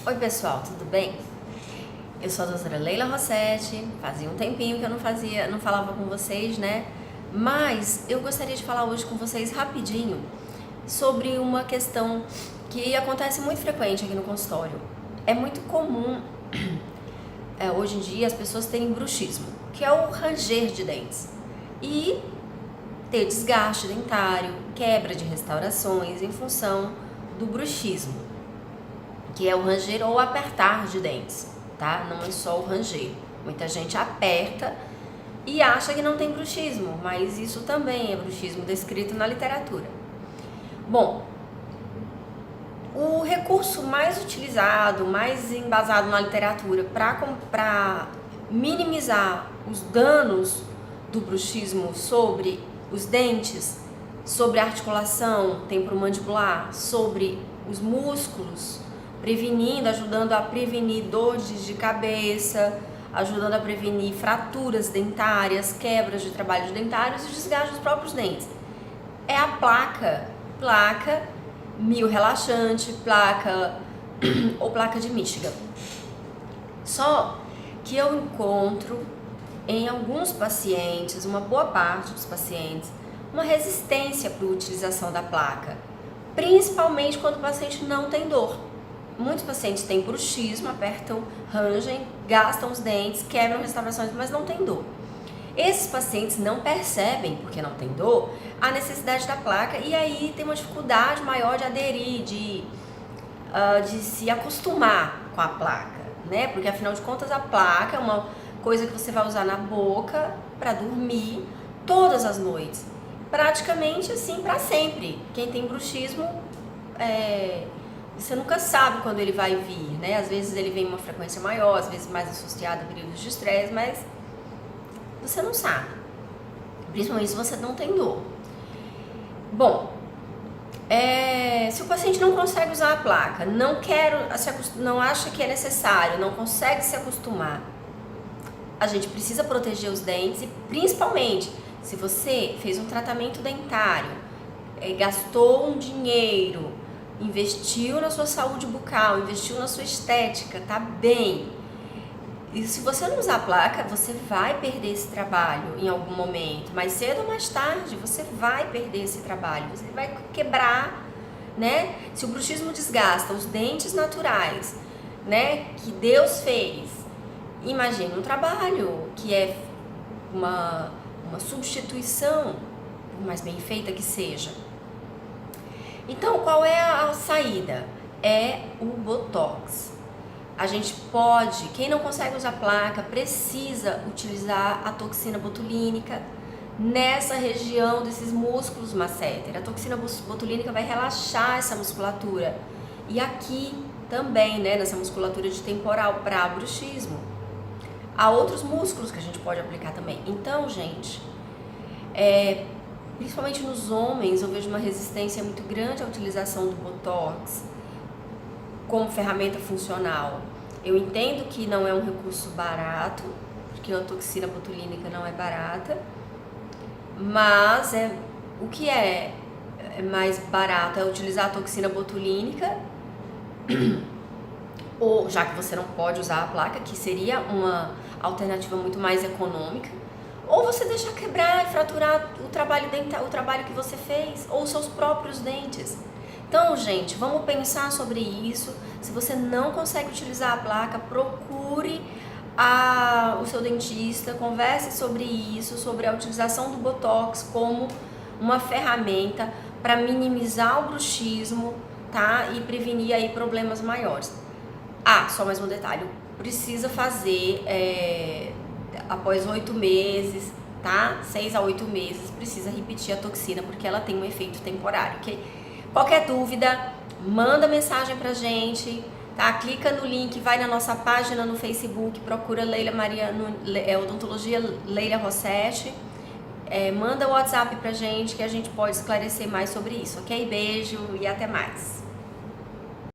Oi pessoal, tudo bem? Eu sou a doutora Leila Rossetti, fazia um tempinho que eu não falava com vocês, né? Mas eu gostaria de falar hoje com vocês rapidinho sobre uma questão que acontece muito frequente aqui no consultório. É muito comum, hoje em dia, as pessoas terem bruxismo, que é o ranger de dentes, e ter desgaste dentário, quebra de restaurações em função do bruxismo, que é o ranger ou apertar de dentes, tá? Não é só o ranger. Muita gente aperta e acha que não tem bruxismo, mas isso também é bruxismo descrito na literatura. Bom, o recurso mais utilizado, mais embasado na literatura para minimizar os danos do bruxismo sobre os dentes, sobre a articulação temporomandibular, sobre os músculos, ajudando a prevenir dores de cabeça, ajudando a prevenir fraturas dentárias, quebras de trabalhos dentários e desgaste dos próprios dentes. É a placa mio-relaxante, placa ou placa de Michigan. Só que eu encontro em alguns pacientes, uma boa parte dos pacientes, uma resistência para a utilização da placa, principalmente quando o paciente não tem dor. Muitos pacientes têm bruxismo, apertam, rangem, gastam os dentes, quebram restaurações, mas não tem dor. Esses pacientes não percebem, porque não tem dor, a necessidade da placa e aí tem uma dificuldade maior de aderir, de se acostumar com a placa, né? Porque afinal de contas a placa é uma coisa que você vai usar na boca para dormir todas as noites, praticamente assim para sempre. Quem tem bruxismo, você nunca sabe quando ele vai vir, né? Às vezes ele vem em uma frequência maior, às vezes mais associado a períodos de estresse, mas você não sabe, principalmente se você não tem dor. Bom, se o paciente não consegue usar a placa, não acha que é necessário, não consegue se acostumar, a gente precisa proteger os dentes e principalmente se você fez um tratamento dentário, gastou um dinheiro, investiu na sua saúde bucal, investiu na sua estética, tá bem. E se você não usar a placa, você vai perder esse trabalho em algum momento. Mais cedo ou mais tarde, você vai perder esse trabalho. Você vai quebrar, né? Se o bruxismo desgasta os dentes naturais, né, que Deus fez, imagine um trabalho que é uma substituição, por mais bem feita que seja. Então, qual é a saída? É o Botox. A gente pode, quem não consegue usar placa, precisa utilizar a toxina botulínica nessa região desses músculos masseter. A toxina botulínica vai relaxar essa musculatura. E aqui também, né, nessa musculatura de temporal para bruxismo. Há outros músculos que a gente pode aplicar também. Então, gente, principalmente nos homens, eu vejo uma resistência muito grande à utilização do Botox como ferramenta funcional. Eu entendo que não é um recurso barato, porque a toxina botulínica não é barata, mas o que é mais barato é utilizar a toxina botulínica, ou já que você não pode usar a placa, que seria uma alternativa muito mais econômica, ou você deixar quebrar e fraturar o trabalho que você fez, ou os seus próprios dentes. Então, gente, vamos pensar sobre isso. Se você não consegue utilizar a placa, procure o seu dentista, converse sobre isso, sobre a utilização do Botox como uma ferramenta para minimizar o bruxismo, tá? E prevenir aí problemas maiores. Só mais um detalhe, precisa fazer após 8 meses, tá? 6 a 8 meses, precisa repetir a toxina, porque ela tem um efeito temporário, ok? Qualquer dúvida, manda mensagem pra gente, tá? Clica no link, vai na nossa página no Facebook, procura Odontologia Leila Rossetti, manda o WhatsApp pra gente que a gente pode esclarecer mais sobre isso, ok? Beijo e até mais!